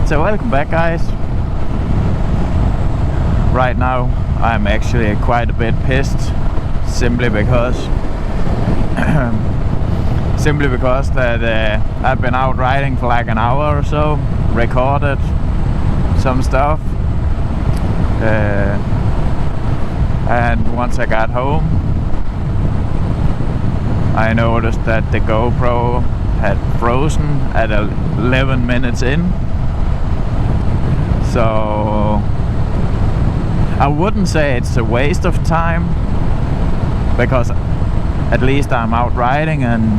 So welcome back, guys. Right now I'm actually quite a bit pissed, simply because that I've been out riding for like an hour or so, recorded some stuff, and once I got home I noticed that the GoPro had frozen at 11 minutes in. So I wouldn't say it's a waste of time, because at least I'm out riding and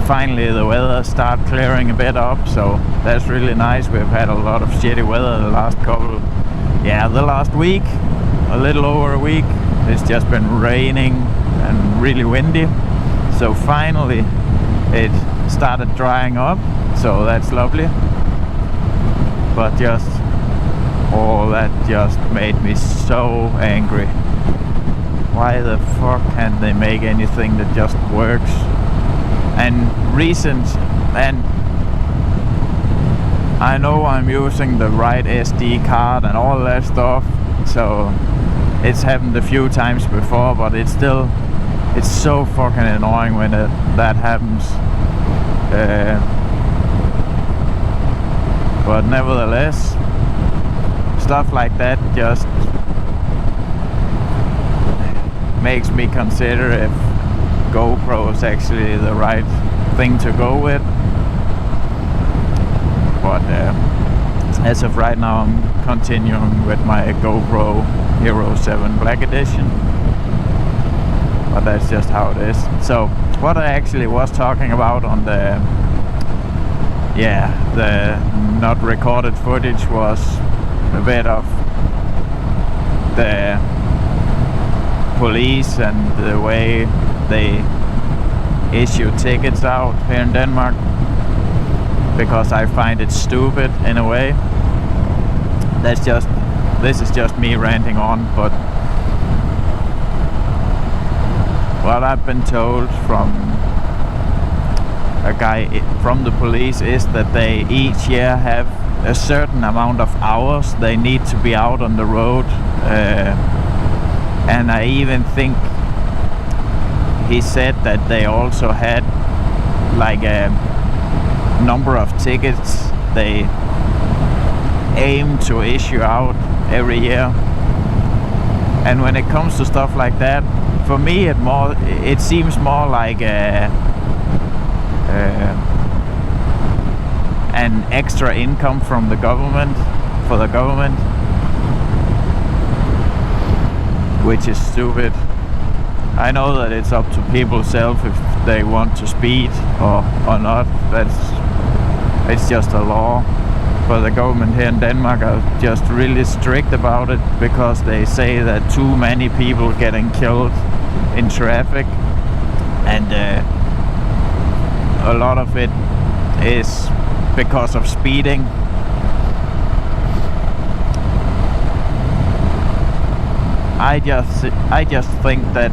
finally the weather start clearing a bit up, so that's really nice. We've had a lot of shitty weather the last week, a little over a week. It's just been raining and really windy, so finally it started drying up, so that's lovely. But that just made me so angry. Why the fuck can't they make anything that just works? And I know I'm using the right SD card and all that stuff, so it's happened a few times before, but it's so fucking annoying when that happens. But nevertheless, stuff like that just makes me consider if GoPro is actually the right thing to go with. But as of right now, I'm continuing with my GoPro Hero 7 Black Edition. But that's just how it is. So what I actually was talking about on the not recorded footage was a bit of the police and the way they issue tickets out here in Denmark, because I find it stupid in a way. This is just me ranting on, but what I've been told from a guy from the police is that they each year have a certain amount of hours they need to be out on the road, and I even think he said that they also had like a number of tickets they aim to issue out every year. And when it comes to stuff like that, for me it seems more like an extra income from the government, for the government, which is stupid. I know that it's up to people self if they want to speed or not. It's just a law. But the government here in Denmark are just really strict about it, because they say that too many people getting killed in traffic, and a lot of it is because of speeding. I just think that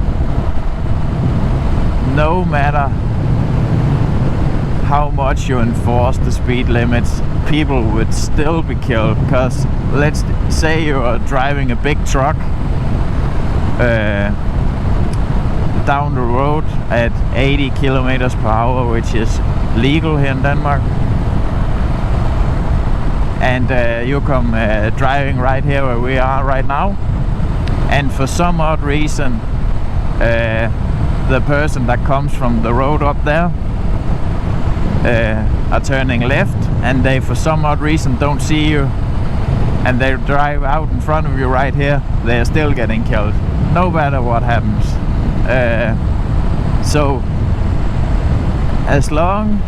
no matter how much you enforce the speed limits, people would still be killed. Because let's say you are driving a big truck down the road at 80 kilometers per hour, which is legal here in Denmark, and you come driving right here where we are right now, and for some odd reason the person that comes from the road up there are turning left, and they for some odd reason don't see you, and they drive out in front of you right here, they're still getting killed no matter what happens. So as long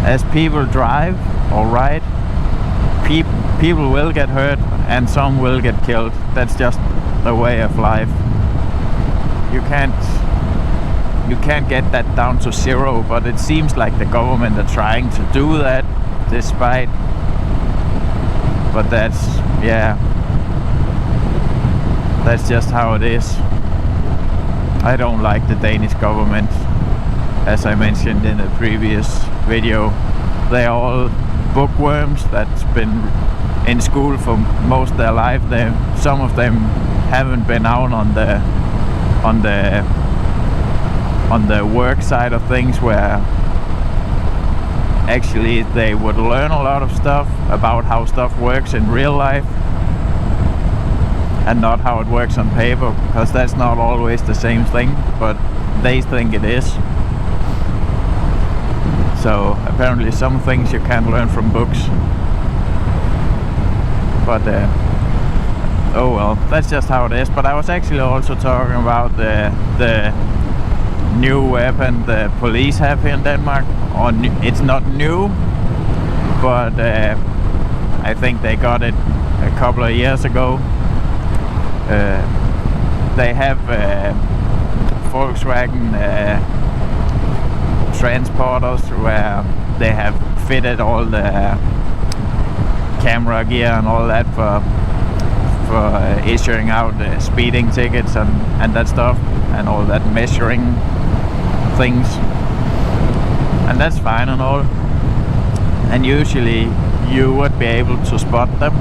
as people drive or ride, people will get hurt and some will get killed. That's just the way of life. You can't get that down to zero, but it seems like the government are trying to do that, despite. But that's just how it is. I don't like the Danish government, as I mentioned in a previous video. They are all bookworms that's been in school for most of their life. Some of them haven't been out on the work side of things, where actually they would learn a lot of stuff about how stuff works in real life and not how it works on paper, because that's not always the same thing, but they think it is. So apparently some things you can't learn from books, but oh well, that's just how it is. But I was actually also talking about the new weapon the police have here in Denmark. It's not new, but I think they got it a couple of years ago. They have Volkswagen transporters where they have fitted all the camera gear and all that for issuing out speeding tickets and that stuff, and all that measuring things, and that's fine and all, and usually you would be able to spot them,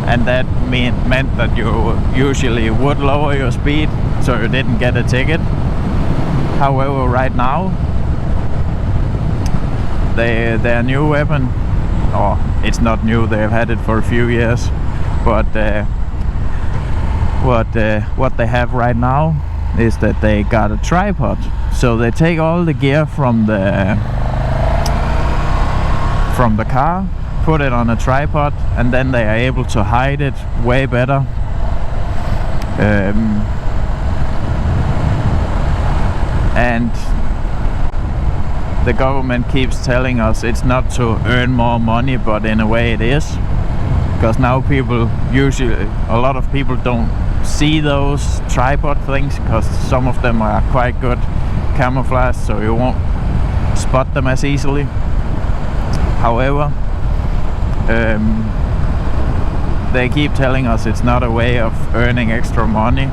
and that meant that you usually would lower your speed so you didn't get a ticket. However, right now their new weapon, or it's not new, they've had it for a few years, but what they have right now is that they got a tripod. So they take all the gear from the car, put it on a tripod, and then they are able to hide it way better. And the government keeps telling us it's not to earn more money, but in a way it is, because now a lot of people don't see those tripod things, because some of them are quite good camouflage, so you won't spot them as easily. However, they keep telling us it's not a way of earning extra money,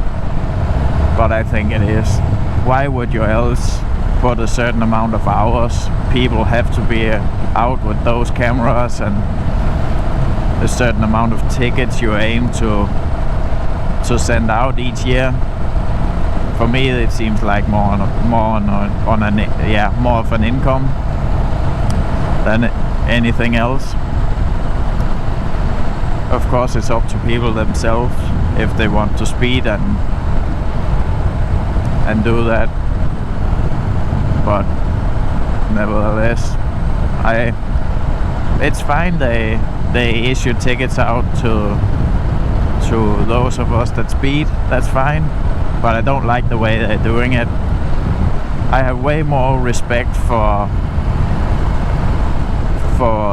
but I think it is. Why would you else put a certain amount of hours? People have to be out with those cameras, and a certain amount of tickets you aim to send out each year. For me, it seems like more of an income than anything else. Of course, it's up to people themselves if they want to speed and do that, but nevertheless, it's fine. They issue tickets out to those of us that speed. That's fine, but I don't like the way they're doing it. I have way more respect for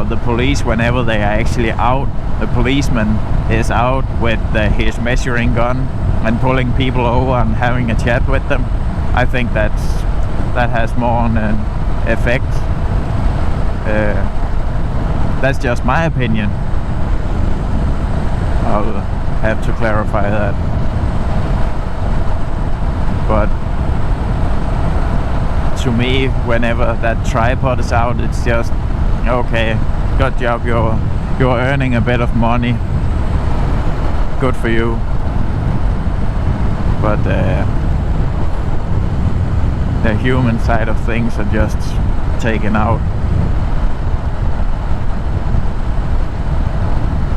the police whenever they are actually out. The policeman is out with his measuring gun and pulling people over and having a chat with them. I think that has more an effect. That's just my opinion. I'll have to clarify that. But to me, whenever that tripod is out, it's just okay, good job, you're earning a bit of money, good for you. But the human side of things are just taken out.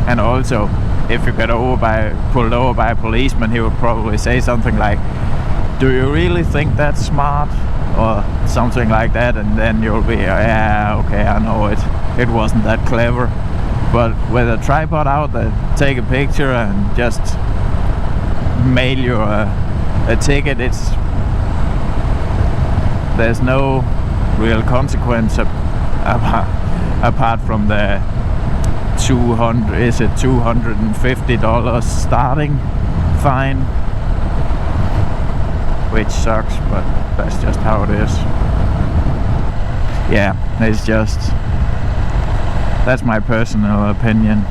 And also, if you get pulled over by a policeman, he would probably say something like, "Do you really think that's smart?" or something like that, and then you'll be, "Yeah, okay, I know it wasn't that clever." But with a tripod out, they take a picture and just mail you a ticket. There's no real consequence apart from the $250 starting fine, which sucks, but that's just how it is. Yeah, that's my personal opinion,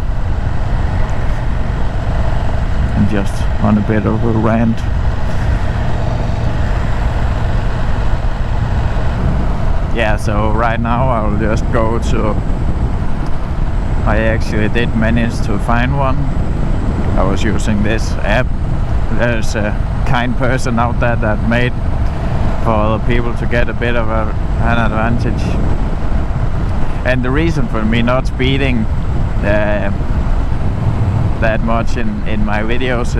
and just on a bit of a rant. yeah, so right now I'll just go to, I actually did manage to find one. I was using this app. There's a kind person out there that made for other people to get a bit of an advantage. And the reason for me not speeding that much in my videos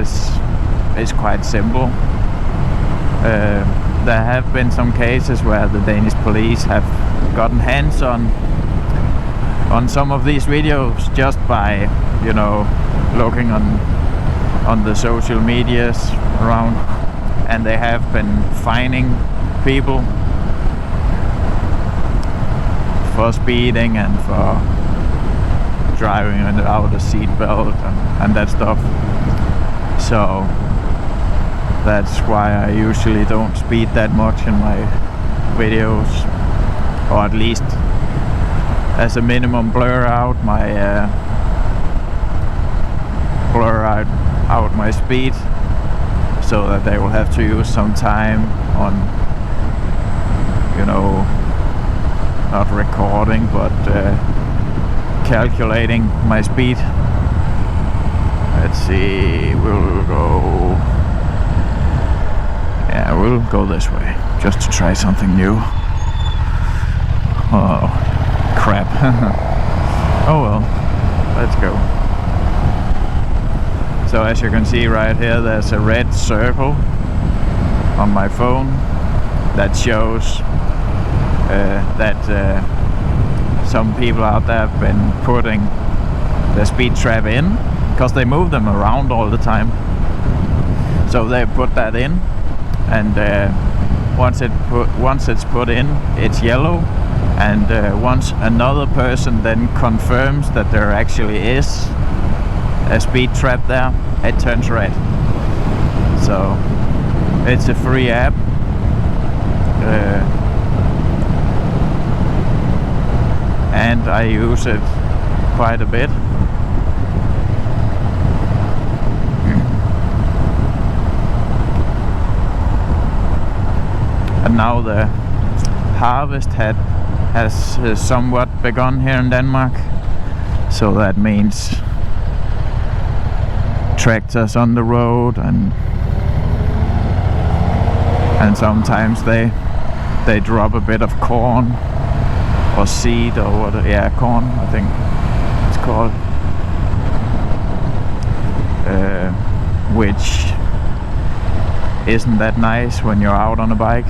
is quite simple. There have been some cases where the Danish police have gotten hands on some of these videos just by, you know, looking on the social medias around, and they have been fining people for speeding and for driving without a seatbelt and that stuff. So that's why I usually don't speed that much in my videos, or at least as a minimum blur out my speed, so that they will have to use some time on, you know, not recording but calculating my speed. Let's see, we'll go this way just to try something new. Oh crap. Oh well, let's go. So as you can see right here, there's a red circle on my phone that shows that some people out there have been putting the speed trap in, because they move them around all the time. So they put that in, and once it's put in, it's yellow, and once another person then confirms that there actually is a speed trap there, it turns red. So it's a free app. And I use it quite a bit. And now the harvest has somewhat begun here in Denmark, so that means tractors on the road, and sometimes they drop a bit of corn or seed or what, yeah, corn I think it's called, which isn't that nice when you're out on a bike.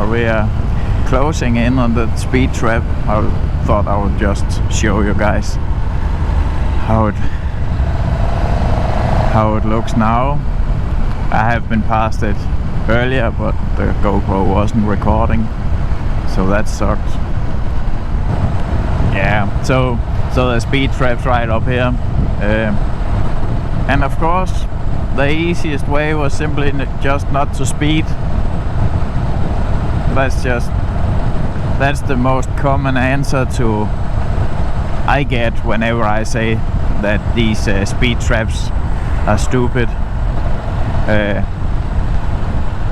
We are closing in on the speed trap. I thought I would just show you guys how it looks now. I have been past it earlier, but the GoPro wasn't recording, so that sucked. Yeah, so the speed trap's right up here, and of course the easiest way was simply just not to speed. That's the most common answer I get whenever I say that these speed traps are stupid.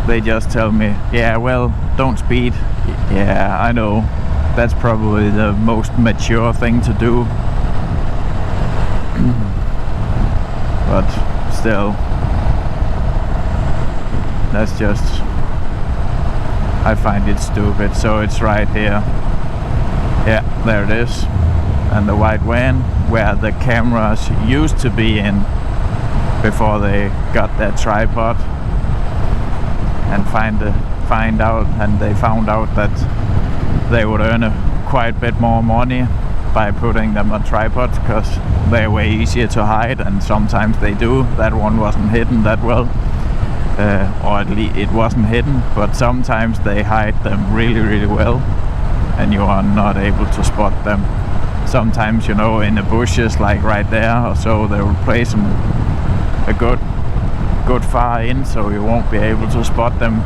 They just tell me, yeah, well, don't speed. Yeah, I know, that's probably the most mature thing to do. But still, that's just, I find it stupid. So it's right here. Yeah, there it is. And the white van where the cameras used to be in before they got that tripod. and find out, and they found out that they would earn quite a bit more money by putting them on tripods, because they're way easier to hide, and sometimes they do. That one wasn't hidden that well, or at least it wasn't hidden, but sometimes they hide them really well and you are not able to spot them. Sometimes, you know, in the bushes like right there or so, they will place them a good far in, so you won't be able to spot them.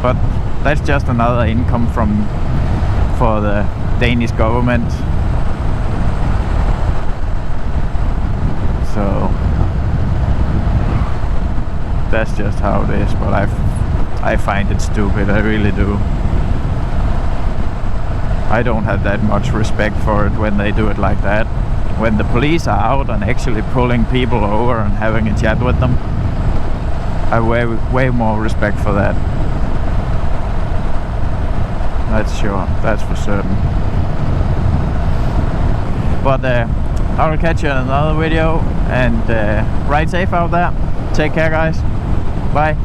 But that's just another income for the Danish government. So that's just how it is. But I find it stupid, I really do. I don't have that much respect for it when they do it like that. When the police are out and actually pulling people over and having a chat with them, I have way more respect for that. That's sure, that's for certain. But I will catch you in another video, and ride safe out there. Take care, guys. Bye.